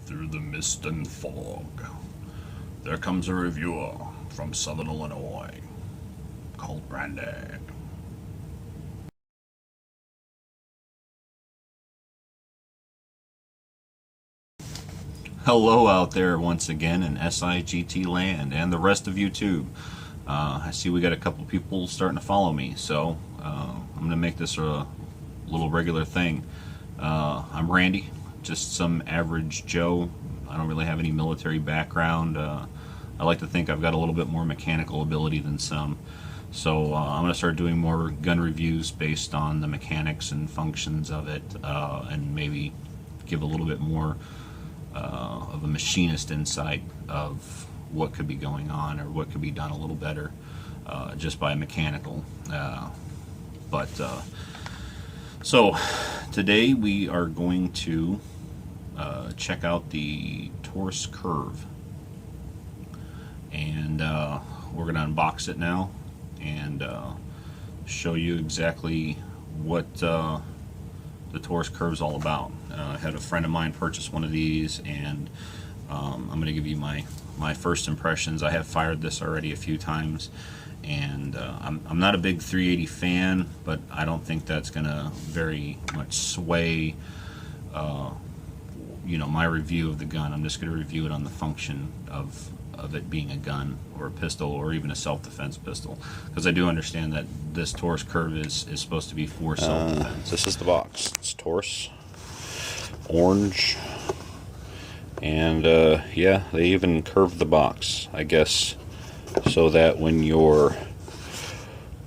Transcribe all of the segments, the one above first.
Through the mist and fog, there comes a reviewer from Southern Illinois called Brandy. Hello out there once again in SIGT land and the rest of YouTube. I see we got a couple people starting to follow me, so I'm going to make this a little regular thing. I'm Randy, just some average Joe. I don't really have any military background. I like to think I've got a little bit more mechanical ability than some. So I'm going to start doing more gun reviews based on the mechanics and functions of it, and maybe give a little bit more of a machinist insight of what could be going on or what could be done a little better just by mechanical. So today we are going to check out the Taurus Curve, and we're going to unbox it now and show you exactly what the Taurus Curve is all about. I had a friend of mine purchase one of these, and I'm going to give you my first impressions. I have fired this already a few times, and I'm not a big 380 fan, but I don't think that's going to very much sway my review of the gun. I'm just going to review it on the function of it being a gun or a pistol or even a self-defense pistol, because I do understand that this Taurus Curve is supposed to be for self-defense. This is the box. It's Taurus, orange, and yeah, they even curved the box, I guess, so that when you're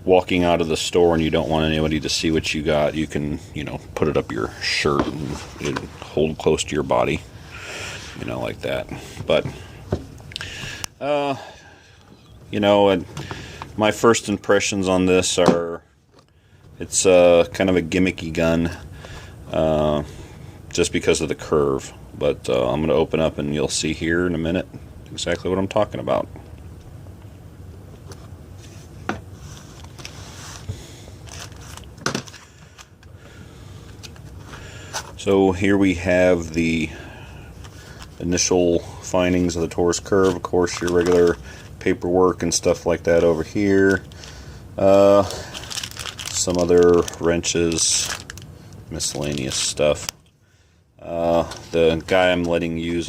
walking out of the store and you don't want anybody to see what you got, you can, put it up your shirt and it hold close to your body, like that. But my first impressions on this are it's kind of a gimmicky gun, just because of the curve. But I'm going to open up and you'll see here in a minute exactly what I'm talking about. So here we have the initial findings of the Taurus Curve. Of course, your regular paperwork and stuff like that over here. Some other wrenches, miscellaneous stuff. The guy I'm letting me use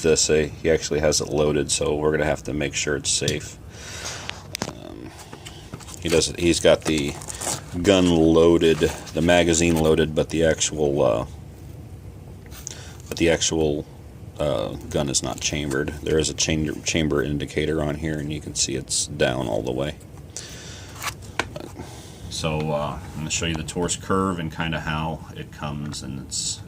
this, he actually has it loaded, so we're gonna have to make sure it's safe. He's got the gun loaded, the magazine loaded, but the actual gun is not chambered. There is a chamber indicator on here, and you can see it's down all the way. So I'm going to show you the Taurus Curve and kind of how it comes, and it's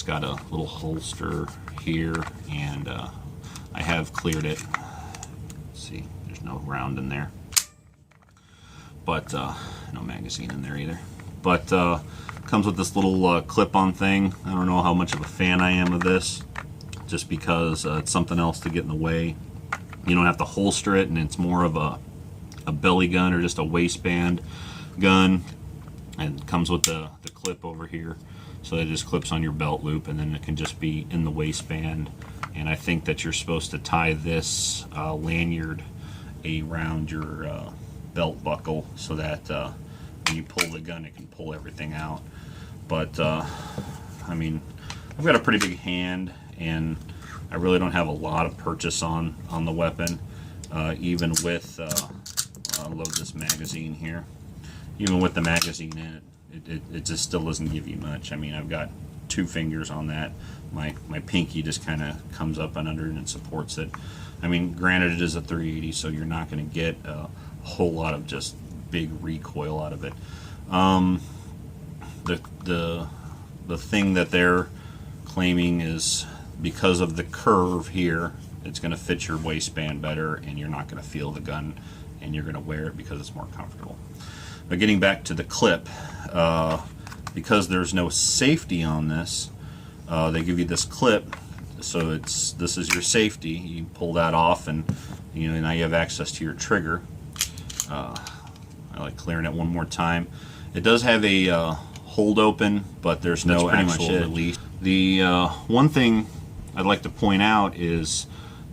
got a little holster here, and I have cleared it. Let's see, there's no round in there, but no magazine in there either. But comes with this little clip-on thing. I don't know how much of a fan I am of this, just because it's something else to get in the way. You don't have to holster it, and it's more of a belly gun or just a waistband gun, and it comes with the clip over here, so that it just clips on your belt loop, and then it can just be in the waistband. And I think that you're supposed to tie this lanyard around your belt buckle, so that when you pull the gun, it can pull everything out. But I mean, I've got a pretty big hand, and I really don't have a lot of purchase on the weapon, even with I'll load this magazine here. Even with the magazine in it, it just still doesn't give you much. I mean, I've got 2 fingers on that. My pinky just kind of comes up and under, and it supports it. I mean, granted, it is a 380, so you're not going to get a whole lot of just big recoil out of it. The thing that they're claiming is because of the curve here, it's going to fit your waistband better, and you're not going to feel the gun, and you're going to wear it because it's more comfortable. But getting back to the clip, because there's no safety on this, they give you this clip, so this is your safety. You pull that off, and now you have access to your trigger. I like clearing it one more time. It does have a hold open, but there's no actual release. The one thing I'd like to point out is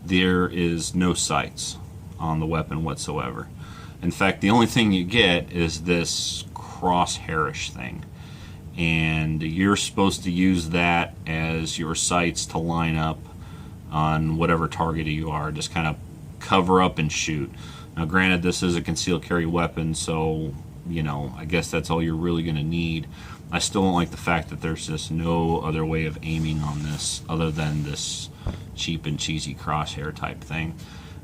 there is no sights on the weapon whatsoever. In fact, the only thing you get is this crosshairish thing, and you're supposed to use that as your sights to line up on whatever target you are. Just kind of cover up and shoot. Now granted, this is a concealed carry weapon, so you know, I guess that's all you're really going to need. I still don't like the fact that there's just no other way of aiming on this other than this cheap and cheesy crosshair type thing.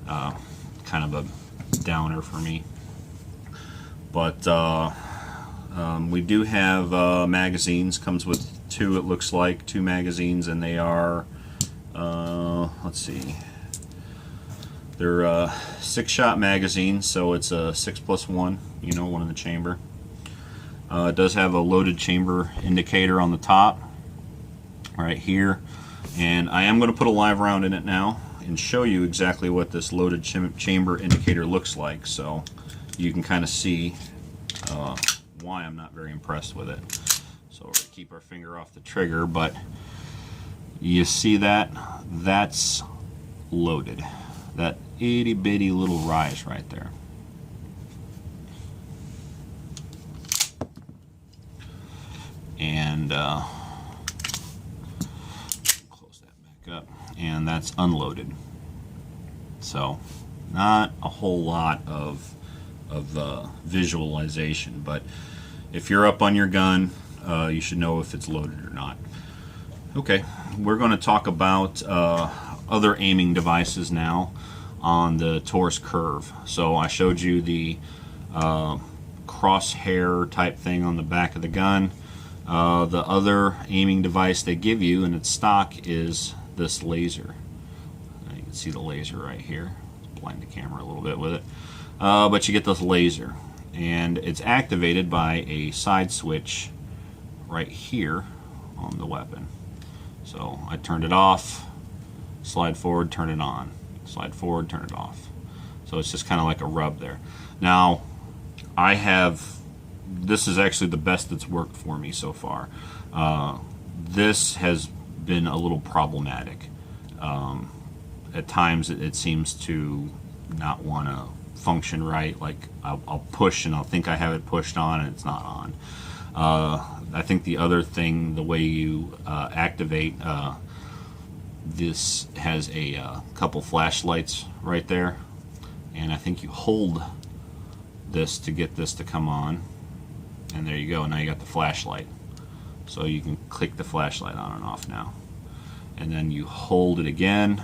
Kind of a downer for me. But we do have magazines. Comes with two, it looks like, two magazines, and they are, let's see, they're 6-shot magazines, so it's a 6+1, you know, one in the chamber. It does have a loaded chamber indicator on the top right here, and I am going to put a live round in it now and show you exactly what this loaded chamber indicator looks like, so you can kind of see why I'm not very impressed with it. So we're going to keep our finger off the trigger, but you see that? That's loaded. That itty bitty little rise right there. And close that back up, and that's unloaded. So not a whole lot of visualization, but if you're up on your gun, you should know if it's loaded or not. Okay, we're going to talk about other aiming devices now on the Taurus Curve. So I showed you the crosshair type thing on the back of the gun. The other aiming device they give you, and it's stock, is this laser. You can see the laser right here. Blind the camera a little bit with it. But you get this laser, and it's activated by a side switch right here on the weapon. So I turned it off, slide forward, turn it on, slide forward, turn it off. So it's just kind of like a rub there. Now, this is actually the best that's worked for me so far. This has been a little problematic. At times it seems to not want to function right. Like I'll push and I'll think I have it pushed on and it's not on. I think the other thing, the way you activate, this has a couple flashlights right there, and I think you hold this to get this to come on, and there you go. Now you got the flashlight, so you can click the flashlight on and off now, and then you hold it again,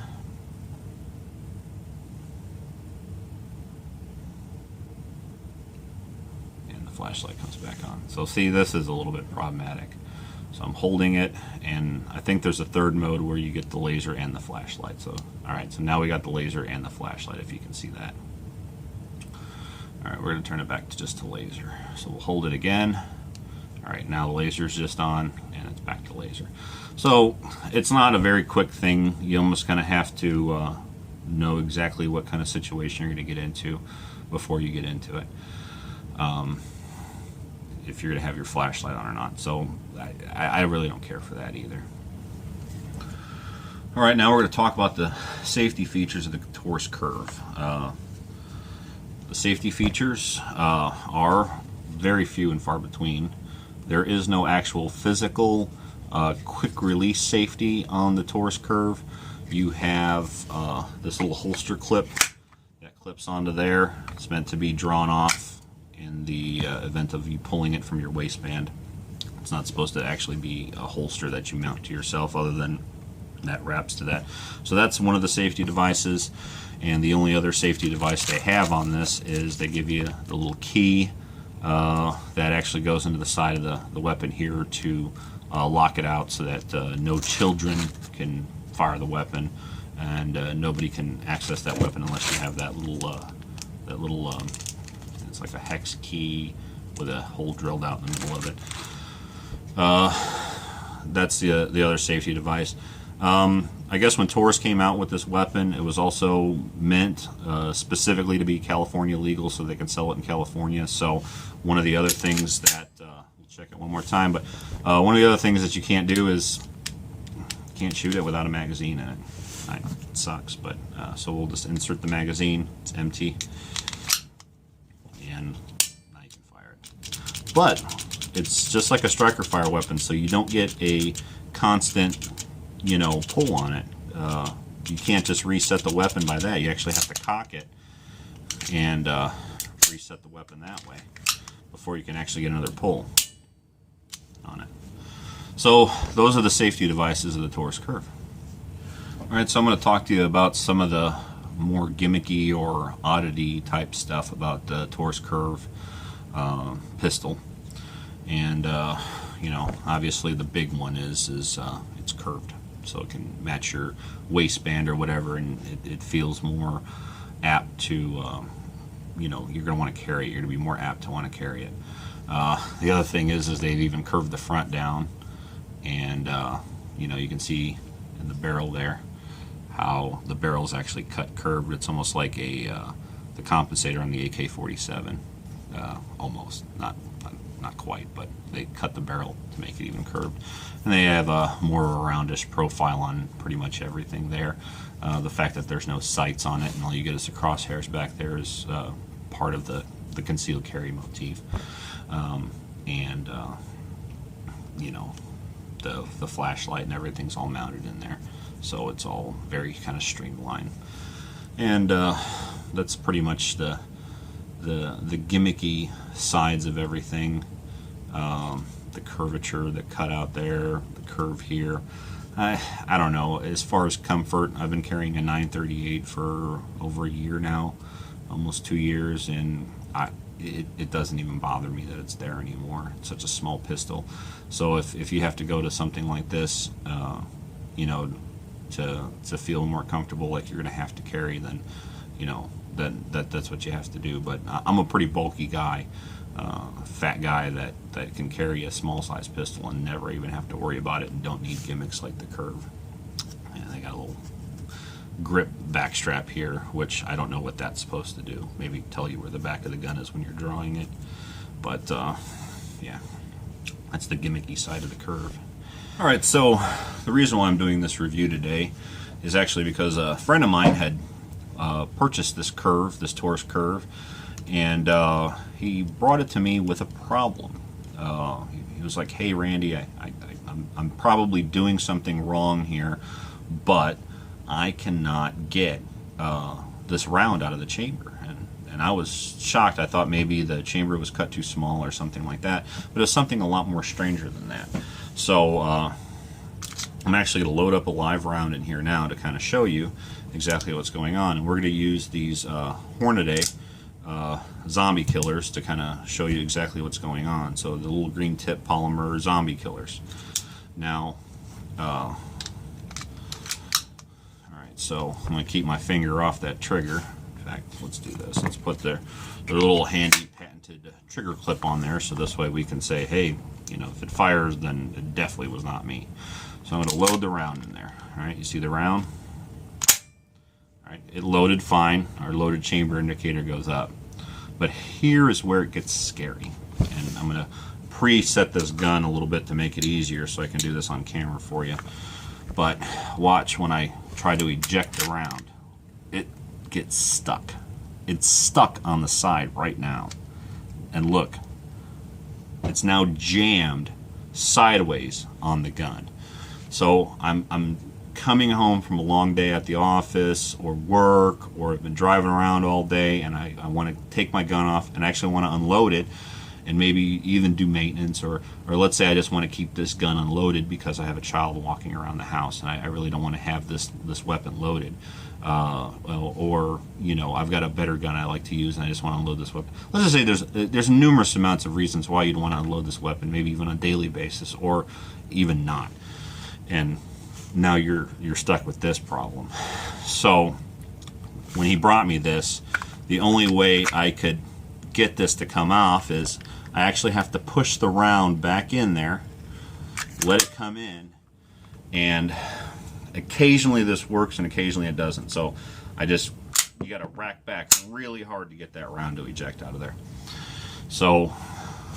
and the flashlight comes back on. So see, this is a little bit problematic. So I'm holding it, and I think there's a third mode where you get the laser and the flashlight. So alright, so now we got the laser and the flashlight, if you can see that. Alright, we're going to turn it back to just the laser. So we'll hold it again. Alright, now the laser's just on, and it's back to laser. So it's not a very quick thing. You almost kind of have to know exactly what kind of situation you're going to get into before you get into it. If you're going to have your flashlight on or not. So I really don't care for that either. Alright, now we're going to talk about the safety features of the Taurus Curve. The safety features are very few and far between. There is no actual physical quick release safety on the Taurus Curve. You have this little holster clip that clips onto there. It's meant to be drawn off in the event of you pulling it from your waistband. It's not supposed to actually be a holster that you mount to yourself, other than that wraps to that. So that's one of the safety devices, and the only other safety device they have on this is they give you the little key that actually goes into the side of the weapon here to lock it out, so that no children can fire the weapon, and nobody can access that weapon unless you have that little it's like a hex key with a hole drilled out in the middle of it. That's the other safety device. I guess when Taurus came out with this weapon, it was also meant specifically to be California legal, so they can sell it in California. So one of the other things that we'll check it one more time, but one of the other things that you can't do is can't shoot it without a magazine in it. It sucks, but so we'll just insert the magazine. It's empty, and now you can fire it. But it's just like a striker fire weapon, so you don't get a constant, pull on it. You can't just reset the weapon by that. You actually have to cock it and reset the weapon that way before you can actually get another pull on it. So those are the safety devices of the Taurus Curve. Alright, so I'm going to talk to you about some of the more gimmicky or oddity type stuff about the Taurus Curve pistol. And obviously the big one is it's curved, so it can match your waistband or whatever, and it feels more apt to you're going to want to carry it. You're going to be more apt to want to carry it. The other thing is they've even curved the front down, and you can see in the barrel there how the barrel is actually cut curved. It's almost like the compensator on the AK-47, almost, not quite, but they cut the barrel to make it even curved. And they have a more roundish profile on pretty much everything there. The fact that there's no sights on it and all you get is the crosshairs back there is part of the concealed carry motif. The flashlight and everything's all mounted in there, so it's all very kind of streamlined. And that's pretty much the gimmicky sides of everything. The curvature, the cutout there, the curve here. I don't know. As far as comfort, I've been carrying a 938 for over a year now, almost 2 years, and it doesn't even bother me that it's there anymore. It's such a small pistol. So if you have to go to something like this, to feel more comfortable, like you're going to have to carry, then that's what you have to do. But I'm a pretty bulky guy, fat guy that can carry a small size pistol and never even have to worry about it, and don't need gimmicks like the Curve. And they got a little grip back strap here, which I don't know what that's supposed to do. Maybe tell you where the back of the gun is when you're drawing it. But yeah, that's the gimmicky side of the Curve. Alright, so the reason why I'm doing this review today is actually because a friend of mine had purchased this Curve, this Taurus Curve, and he brought it to me with a problem. He was like, "Hey Randy, I'm probably doing something wrong here, but I cannot get this round out of the chamber." And I was shocked. I thought maybe the chamber was cut too small or something like that, but it was something a lot more stranger than that. So I'm actually going to load up a live round in here now to kind of show you exactly what's going on. And we're going to use these Hornady zombie killers to kind of show you exactly what's going on. So the little green tip polymer zombie killers. Now, alright, so I'm going to keep my finger off that trigger. In fact, let's do this. Let's put their little handy patented trigger clip on there, so this way we can say, hey, if it fires, then it definitely was not me. So I'm going to load the round in there. Alright, you see the round? Alright, it loaded fine. Our loaded chamber indicator goes up. But here is where it gets scary. And I'm going to preset this gun a little bit to make it easier so I can do this on camera for you. But watch when I try to eject the round. It gets stuck. It's stuck on the side right now. And look, it's now jammed sideways on the gun. So I'm coming home from a long day at the office or work, or I've been driving around all day, and I want to take my gun off and actually want to unload it and maybe even do maintenance, or let's say I just want to keep this gun unloaded because I have a child walking around the house and I really don't want to have this weapon loaded, or I've got a better gun I like to use and I just want to unload this weapon. Let's just say there's numerous amounts of reasons why you'd want to unload this weapon, maybe even on a daily basis or even not, and now you're stuck with this problem. So when he brought me this, the only way I could get this to come off is I actually have to push the round back in there, let it come in, and occasionally this works and occasionally it doesn't. So you got to rack back really hard to get that round to eject out of there. So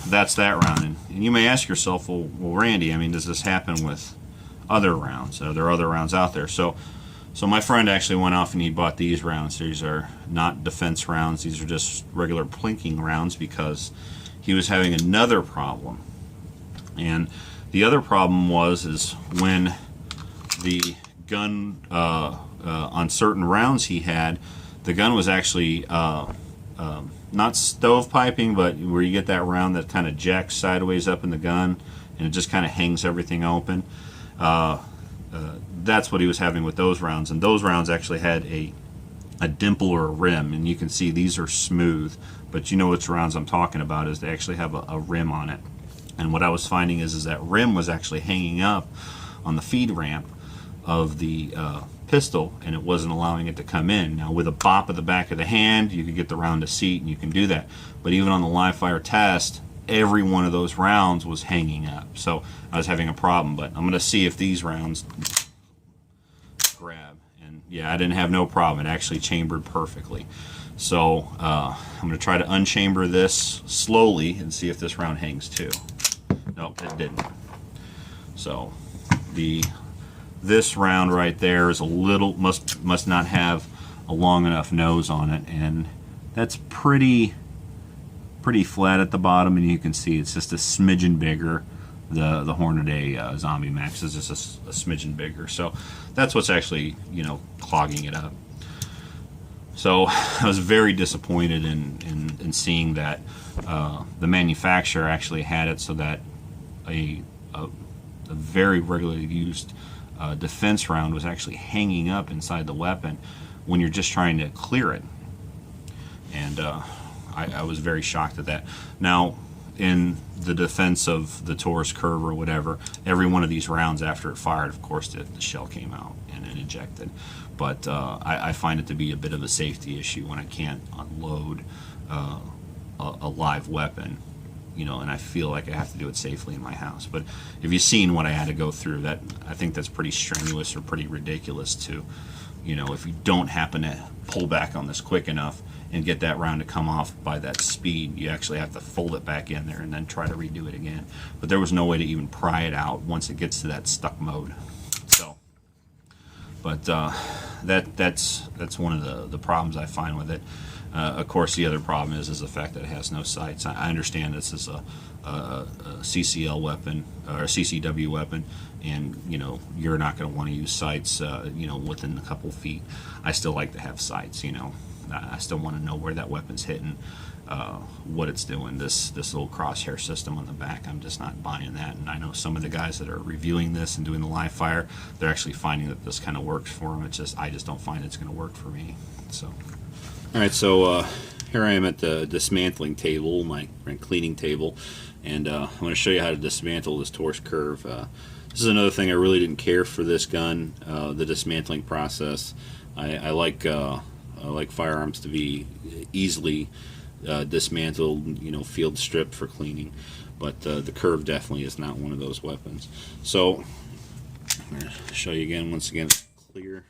that's that round. And you may ask yourself, well Randy, I mean, does this happen with other rounds. There are other rounds out there. So my friend actually went off and he bought these rounds. These are not defense rounds. These are just regular plinking rounds because he was having another problem. And the other problem is when the gun, on certain rounds he had, the gun was actually not stovepiping, but where you get that round that kind of jacks sideways up in the gun and it just kind of hangs everything open. That's what he was having with those rounds, and those rounds actually had a dimple or a rim, and you can see these are smooth, but you know which rounds I'm talking about is they actually have a rim on it. And what I was finding is that rim was actually hanging up on the feed ramp of the pistol, and it wasn't allowing it to come in. Now with a bop of the back of the hand you could get the round to seat and you can do that, but even on the live fire test every one of those rounds was hanging up, so I was having a problem. But I'm going to see if these rounds grab, and yeah, I didn't have no problem. It actually chambered perfectly. So I'm going to try to unchamber this slowly and see if this round hangs too. Nope, it didn't. So this round right there is a little, must not have a long enough nose on it, and that's pretty flat at the bottom, and you can see it's just a smidgen bigger. The Hornady Zombie Max is just a smidgen bigger, so that's what's actually, you know, clogging it up. So I was very disappointed in seeing that the manufacturer actually had it so that a very regularly used defense round was actually hanging up inside the weapon when you're just trying to clear it. And I was very shocked at that. Now, in the defense of the Taurus Curve or whatever, every one of these rounds after it fired, of course, the shell came out and it ejected. But I find it to be a bit of a safety issue when I can't unload a live weapon, you know, and I feel like I have to do it safely in my house. But if you've seen what I had to go through, that I think that's pretty strenuous or pretty ridiculous to, you know, if you don't happen to pull back on this quick enough and get that round to come off by that speed, you actually have to fold it back in there and then try to redo it again. But there was no way to even pry it out once it gets to that stuck mode. So, but that's one of the problems I find with it. Of course, the other problem is the fact that it has no sights. I understand this is a CCL weapon or a CCW weapon, and you know you're not going to want to use sights, you know, within a couple feet. I still like to have sights, you know. I still want to know where that weapon's hitting, what it's doing. This little crosshair system on the back, I'm just not buying that. And I know some of the guys that are reviewing this and doing the live fire, they're actually finding that this kind of works for them. It's just I just don't find it's going to work for me. So. All right, so here I am at the dismantling table, my cleaning table, and I'm going to show you how to dismantle this Taurus Curve. This is another thing I really didn't care for this gun, the dismantling process. I like firearms to be easily dismantled, you know, field stripped for cleaning, but the Curve definitely is not one of those weapons. So I'm going to show you again, once again, it's clear,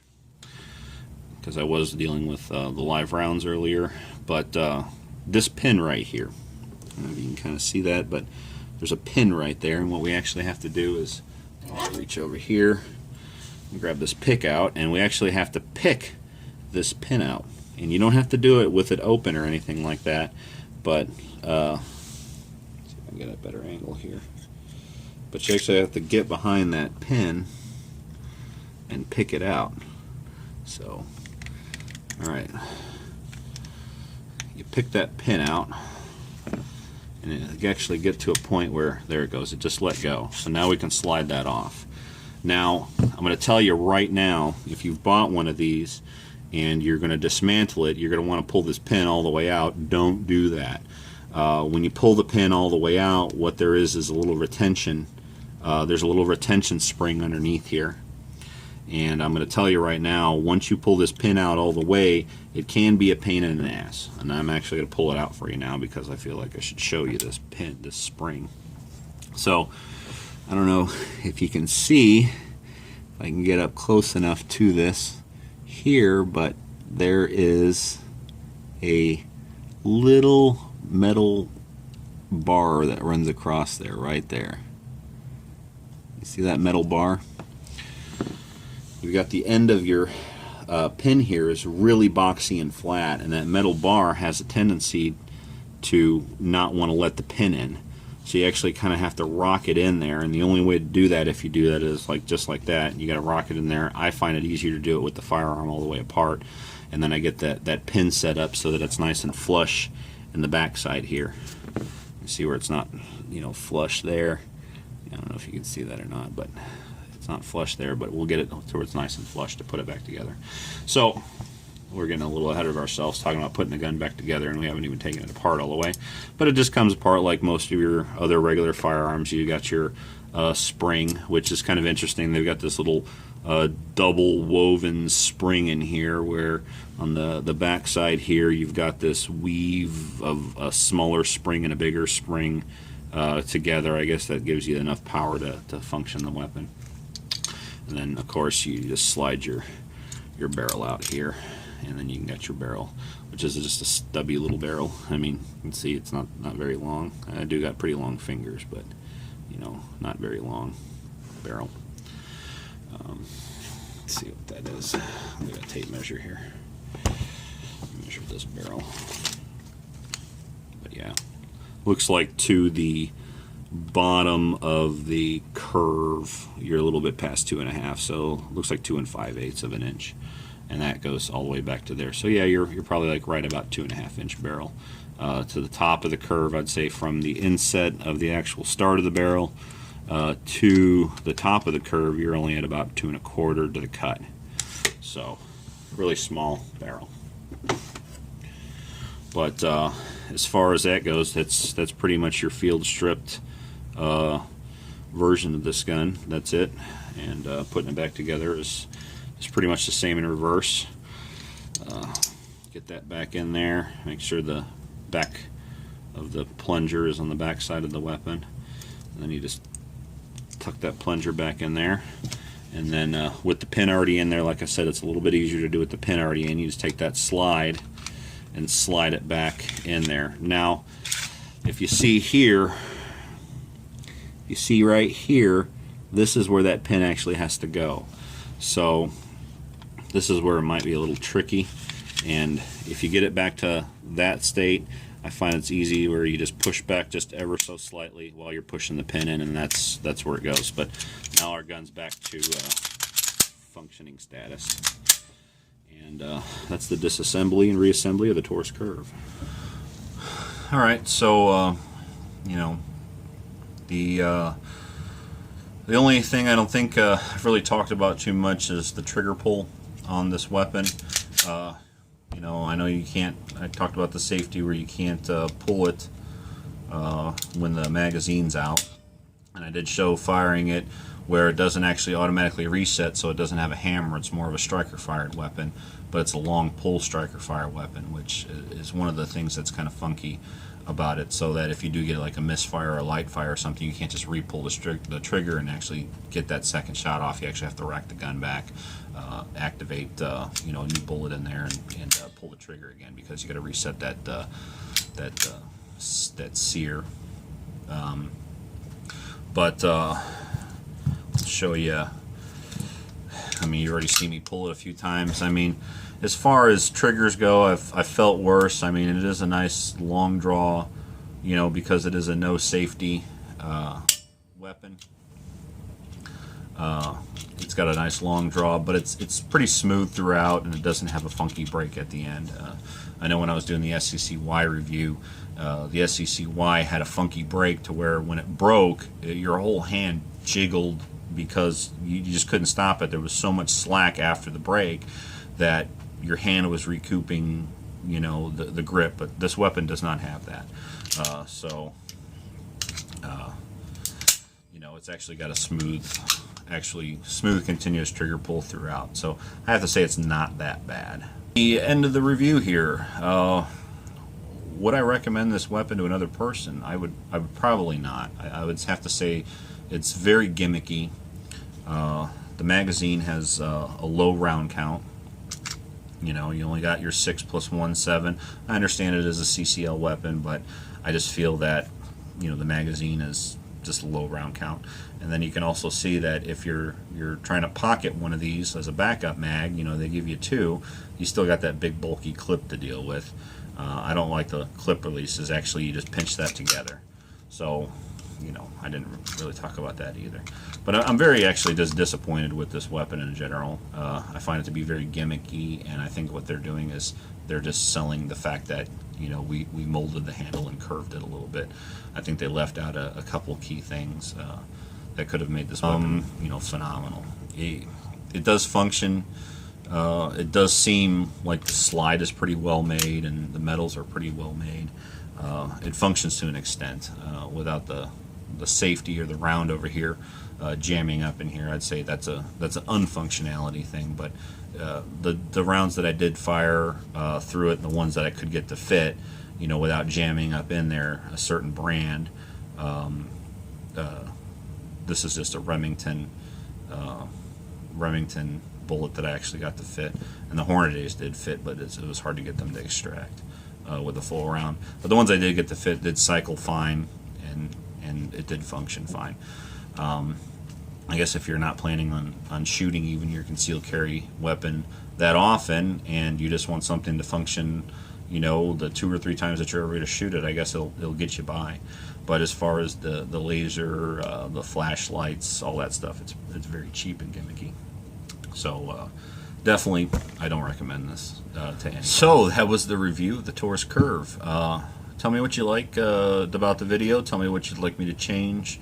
because I was dealing with the live rounds earlier. But this pin right here, I don't know if you can kind of see that, but there's a pin right there, and what we actually have to do is reach over here and grab this pick out, and we actually have to pick this pin out. And you don't have to do it with it open or anything like that, but let's see if I can get a better angle here. But you actually have to get behind that pin and pick it out. So alright, you pick that pin out and it actually get to a point where, there it goes, it just let go. So now we can slide that off. Now I'm going to tell you right now, if you've bought one of these and you're going to dismantle it, you're going to want to pull this pin all the way out. Don't do that. When you pull the pin all the way out, what there is a little retention. There's a little retention spring underneath here. And I'm going to tell you right now, once you pull this pin out all the way, it can be a pain in the ass. And I'm actually going to pull it out for you now because I feel like I should show you this pin, this spring. So, I don't know if you can see, if I can get up close enough to this here, but there is a little metal bar that runs across there, right there. You see that metal bar? you've got the end of your pin here is really boxy and flat, and that metal bar has a tendency to not want to let the pin in. So you actually kind of have to rock it in there, and the only way to do that, if you do that, is like just like that. You got to rock it in there. I find it easier to do it with the firearm all the way apart, and then I get that pin set up so that it's nice and flush in the back side here. You see where it's not, you know, flush there. I don't know if you can see that or not, but it's not flush there, but we'll get it to where it's nice and flush to put it back together. So we're getting a little ahead of ourselves talking about putting the gun back together, and we haven't even taken it apart all the way. But it just comes apart like most of your other regular firearms. You got your spring, which is kind of interesting. They've got this little double woven spring in here, where on the back side here you've got this weave of a smaller spring and a bigger spring together. I guess that gives you enough power to function the weapon. And then of course you just slide your barrel out here, and then you can get your barrel, which is just a stubby little barrel. I mean, you can see it's not very long. I do got pretty long fingers, but you know, not very long barrel. Let's see what that is. I got a tape measure here. Measure this barrel. But yeah, looks like to the bottom of the curve you're a little bit past 2.5, so looks like 2 5/8 of an inch, and that goes all the way back to there. So yeah, you're probably like right about 2.5 inch barrel to the top of the curve. I'd say from the inset of the actual start of the barrel to the top of the curve, you're only at about 2 1/4 to the cut. So really small barrel. But as far as that goes, that's pretty much your field stripped version of this gun. That's it. And putting it back together is pretty much the same in reverse. Get that back in there. Make sure the back of the plunger is on the back side of the weapon. And then you just tuck that plunger back in there. And then with the pin already in there, like I said, it's a little bit easier to do with the pin already in. You just take that slide and slide it back in there. Now, if you see here, you see right here, this is where that pin actually has to go. So this is where it might be a little tricky, and if you get it back to that state, I find it's easy where you just push back just ever so slightly while you're pushing the pin in, and that's where it goes. But now our gun's back to functioning status, and that's the disassembly and reassembly of the Taurus Curve. All right, so you know, the only thing I don't think I've really talked about too much is the trigger pull on this weapon. You know, I know you can't, I talked about the safety where you can't pull it when the magazine's out. And I did show firing it where it doesn't actually automatically reset, so it doesn't have a hammer. It's more of a striker fired weapon, but it's a long pull striker fire weapon, which is one of the things that's kind of funky about it, so that if you do get like a misfire or a light fire or something, you can't just re-pull the trigger and actually get that second shot off. You actually have to rack the gun back, activate you know, a new bullet in there, and pull the trigger again, because you got to reset that sear. But let's show you. I mean, you already see me pull it a few times. I mean, as far as triggers go, I've felt worse. I mean, it is a nice long draw, you know, because it is a no safety weapon. It's got a nice long draw, but it's pretty smooth throughout, and it doesn't have a funky break at the end. I know when I was doing the SCCY review, the SCCY had a funky break to where when it broke, your whole hand jiggled because you just couldn't stop it. There was so much slack after the break that your hand was recouping, you know, the grip. But this weapon does not have that. You know, it's actually got a smooth continuous trigger pull throughout. So I have to say it's not that bad. The end of the review here. Would I recommend this weapon to another person? I would probably not. I would have to say it's very gimmicky. The magazine has a low round count. You know, you only got your 6 + 1 7. I understand it is a CCL weapon, but I just feel that, you know, the magazine is just a low round count. And then you can also see that if you're trying to pocket one of these as a backup mag, you know, they give you 2, you still got that big bulky clip to deal with. I don't like the clip releases. Actually, you just pinch that together. So, you know, I didn't really talk about that either. But I'm very actually just disappointed with this weapon in general. I find it to be very gimmicky, and I think what they're doing is they're just selling the fact that, you know, we molded the handle and curved it a little bit. I think they left out a couple key things that could have made this weapon, you know, phenomenal. It does function. It does seem like the slide is pretty well made and the metals are pretty well made. It functions to an extent without the safety or the round over here jamming up in here. I'd say that's an unfunctionality thing. But the rounds that I did fire through it, and the ones that I could get to fit, you know, without jamming up in there, a certain brand. This is just a Remington bullet that I actually got to fit, and the Hornadays did fit, but it was hard to get them to extract with a full round. But the ones I did get to fit did cycle fine, and it did function fine. I guess if you're not planning on shooting even your concealed carry weapon that often, and you just want something to function, you know, the 2 or 3 times that you're ever going to shoot it, I guess it'll get you by. But as far as the laser, the flashlights, all that stuff, it's very cheap and gimmicky. So definitely, I don't recommend this to anyone. So that was the review of the Taurus Curve. Tell me what you like about the video. Tell me what you'd like me to change.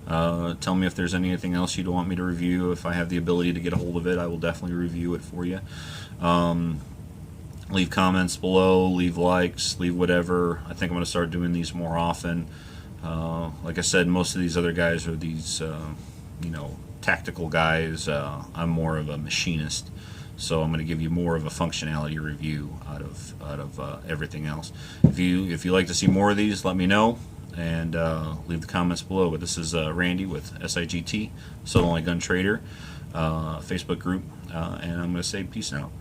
Tell me if there's anything else you'd want me to review. If I have the ability to get a hold of it, I will definitely review it for you. Leave comments below, leave likes, leave whatever. I think I'm going to start doing these more often. Like I said, most of these other guys are these, you know, tactical guys. I'm more of a machinist, so I'm going to give you more of a functionality review out of everything else. If you like to see more of these, let me know, and leave the comments below. But this is Randy with SIGT, Solo Only Gun Trader, Facebook group, and I'm going to say peace out.